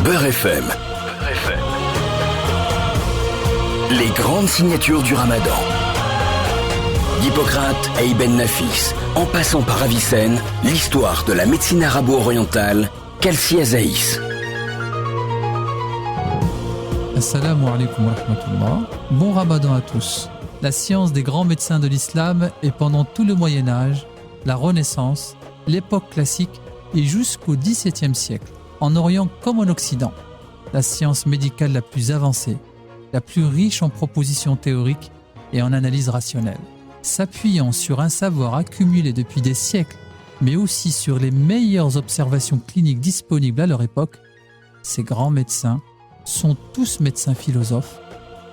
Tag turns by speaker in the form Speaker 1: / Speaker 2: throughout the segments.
Speaker 1: Beurre FM. Les grandes signatures du Ramadan. D'Hippocrate à Ibn Nafis, en passant par Avicenne, l'histoire de la médecine arabo-orientale, Kalsi Azaïs.
Speaker 2: Assalamu alaikum wa rahmatullah. Bon Ramadan à tous. La science des grands médecins de l'islam est pendant tout le Moyen-Âge, la Renaissance, l'époque classique et jusqu'au XVIIe siècle, en Orient comme en Occident, la science médicale la plus avancée, la plus riche en propositions théoriques et en analyses rationnelles. S'appuyant sur un savoir accumulé depuis des siècles, mais aussi sur les meilleures observations cliniques disponibles à leur époque, ces grands médecins sont tous médecins philosophes,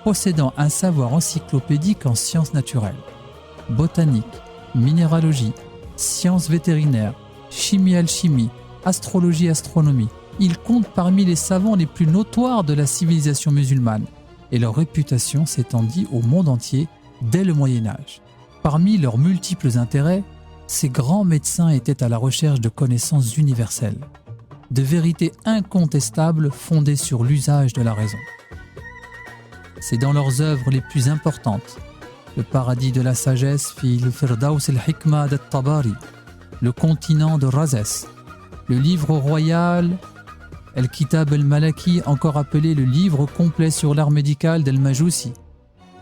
Speaker 2: possédant un savoir encyclopédique en sciences naturelles, botanique, minéralogie, sciences vétérinaires, chimie-alchimie, astrologie-astronomie. Ils comptent parmi les savants les plus notoires de la civilisation musulmane et leur réputation s'étendit au monde entier dès le Moyen-Âge. Parmi leurs multiples intérêts, ces grands médecins étaient à la recherche de connaissances universelles, de vérités incontestables fondées sur l'usage de la raison. C'est dans leurs œuvres les plus importantes, le paradis de la sagesse fi al-Firdaus al-Hikma d'At-Tabari, le continent de Razès, le livre royal Al-Kitab al-Malaki, encore appelé le livre complet sur l'art médical d'Al-Majousi,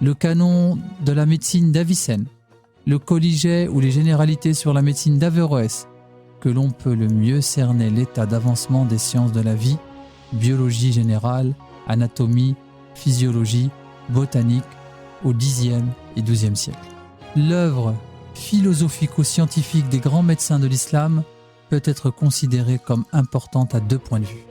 Speaker 2: le canon de la médecine d'Avicenne, le colliget ou les généralités sur la médecine d'Averroès, que l'on peut le mieux cerner l'état d'avancement des sciences de la vie, biologie générale, anatomie, physiologie, botanique, au Xe et XIIe siècle. L'œuvre philosophico-scientifique des grands médecins de l'islam peut être considérée comme importante à deux points de vue.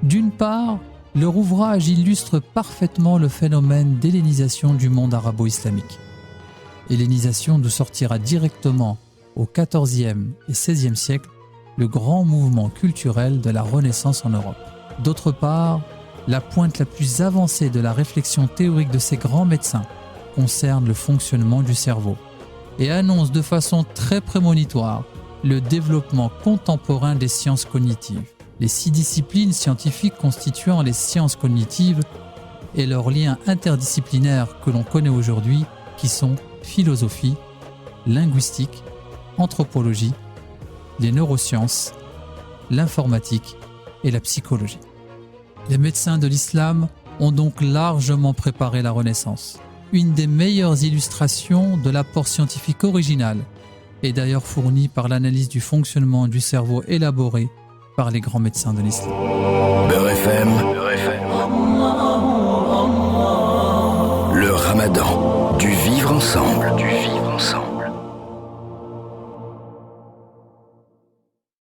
Speaker 2: D'une part, leur ouvrage illustre parfaitement le phénomène d'hellénisation du monde arabo-islamique. Hellénisation d'où sortira directement au XIVe et XVIe siècle le grand mouvement culturel de la Renaissance en Europe. D'autre part, la pointe la plus avancée de la réflexion théorique de ces grands médecins concerne le fonctionnement du cerveau et annonce de façon très prémonitoire le développement contemporain des sciences cognitives, les 6 disciplines scientifiques constituant les sciences cognitives et leurs liens interdisciplinaires que l'on connaît aujourd'hui qui sont philosophie, linguistique, anthropologie, les neurosciences, l'informatique et la psychologie. Les médecins de l'islam ont donc largement préparé la Renaissance. Une des meilleures illustrations de l'apport scientifique original est d'ailleurs fournie par l'analyse du fonctionnement du cerveau élaborée par les grands médecins de l'islam.
Speaker 1: Beurre FM. Le Ramadan, du vivre ensemble.